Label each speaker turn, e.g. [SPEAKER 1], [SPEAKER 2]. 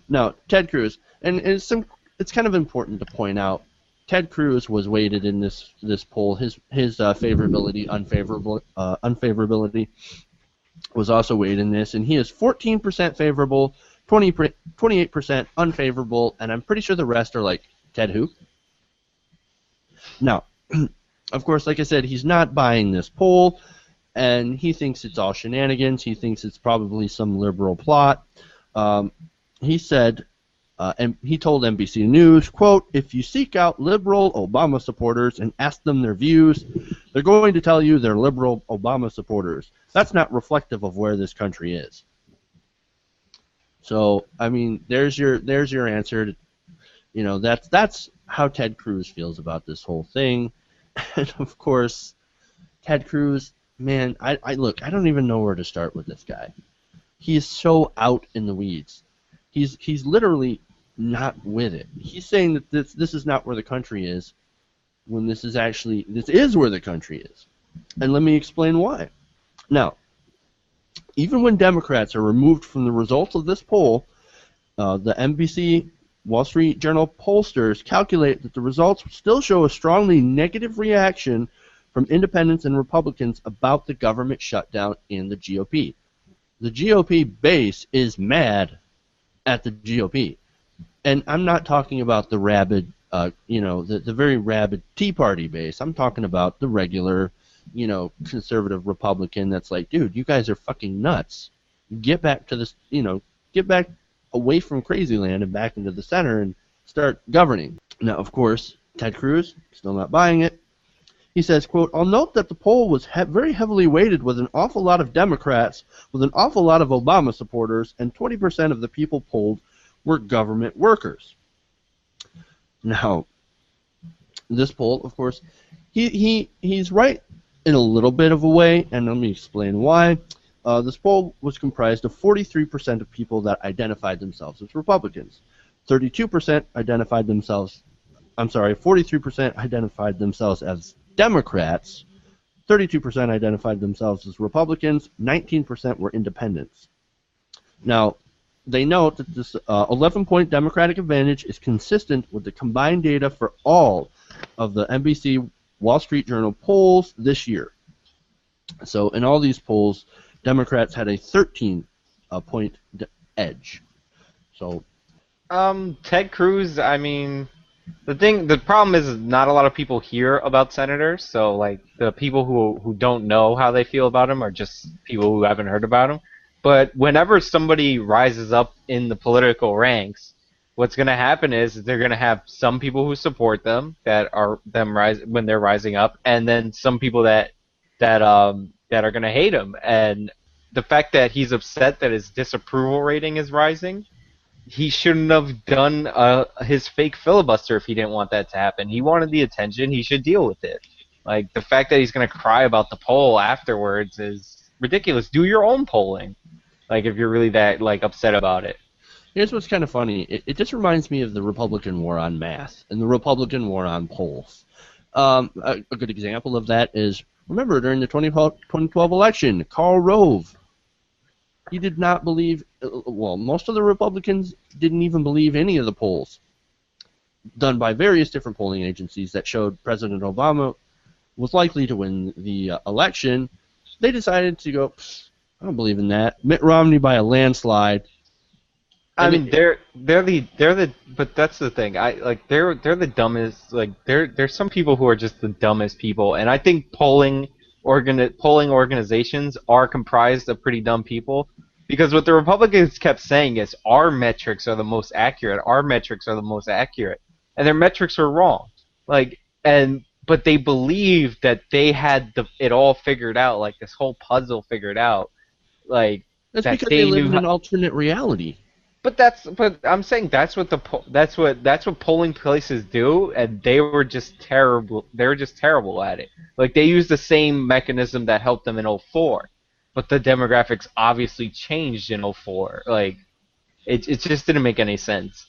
[SPEAKER 1] No, Ted Cruz, and it's kind of important to point out. Ted Cruz was weighted in this poll. His favorability, unfavorability was also weighed in this, and he is 14% favorable, 28% unfavorable, and I'm pretty sure the rest are like Ted who. Now, of course, like I said, he's not buying this poll, and he thinks it's all shenanigans. He thinks it's probably some liberal plot. He said, and he told NBC News, quote, "If you seek out liberal Obama supporters and ask them their views, they're going to tell you they're liberal Obama supporters. That's not reflective of where this country is." So, I mean, there's your answer. You know, that's how Ted Cruz feels about this whole thing. And of course, Ted Cruz, man, I look, I don't even know where to start with this guy. He is so out in the weeds. He's literally not with it. He's saying that this is not where the country is, when this is where the country is. And let me explain why. Now, even when Democrats are removed from the results of this poll, the NBC Wall Street Journal pollsters calculate that the results still show a strongly negative reaction from independents and Republicans about the government shutdown in the GOP. The GOP base is mad at the GOP. And I'm not talking about the rabid, the very rabid Tea Party base. I'm talking about the regular, conservative Republican that's like, dude, you guys are fucking nuts. Get back to this, get back away from Crazyland and back into the center and start governing. Now, of course, Ted Cruz, still not buying it. He says, quote, "I'll note that the poll was very heavily weighted with an awful lot of Democrats, with an awful lot of Obama supporters, and 20% of the people polled were government workers." Now, this poll, of course, he's right in a little bit of a way, and let me explain why. This poll was comprised of 43% of people that identified themselves as Republicans. 43% identified themselves as Democrats. 32% identified themselves as Republicans. 19% were independents. Now, they note that this 11-point Democratic advantage is consistent with the combined data for all of the NBC Wall Street Journal polls this year. So in all these polls, Democrats had a 13-point edge. So,
[SPEAKER 2] Ted Cruz, I mean, the problem is not a lot of people hear about senators, so like the people who don't know how they feel about him are just people who haven't heard about him. But whenever somebody rises up in the political ranks, what's going to happen is they're going to have some people who support them when they're rising up, and then some people that are going to hate him. And the fact that he's upset that his disapproval rating is rising, he shouldn't have done his fake filibuster if he didn't want that to happen. He wanted the attention. He should deal with it. Like, the fact that he's going to cry about the poll afterwards is ridiculous. Do your own polling. Like, if you're really that, like, upset about it.
[SPEAKER 1] Here's what's kind of funny. It just reminds me of the Republican war on math and the Republican war on polls. A good example of that is, remember, during the 2012 election, Karl Rove, he did not believe, well, most of the Republicans didn't even believe any of the polls done by various different polling agencies that showed President Obama was likely to win the election. They decided to go, I don't believe in that. Mitt Romney by a landslide.
[SPEAKER 2] I mean, but that's the thing. They're the dumbest. Like, there's some people who are just the dumbest people, and I think polling organizations are comprised of pretty dumb people, because what the Republicans kept saying is our metrics are the most accurate. Our metrics are the most accurate, and their metrics are wrong. But they believed that they had it all figured out, like this whole puzzle figured out, like
[SPEAKER 1] that's
[SPEAKER 2] that
[SPEAKER 1] because they live in
[SPEAKER 2] knew
[SPEAKER 1] an alternate reality.
[SPEAKER 2] But I'm saying that's what polling places do, and they were just terrible. They were just terrible at it. Like, they used the same mechanism that helped them in '04, but the demographics obviously changed in '04. Like, it just didn't make any sense.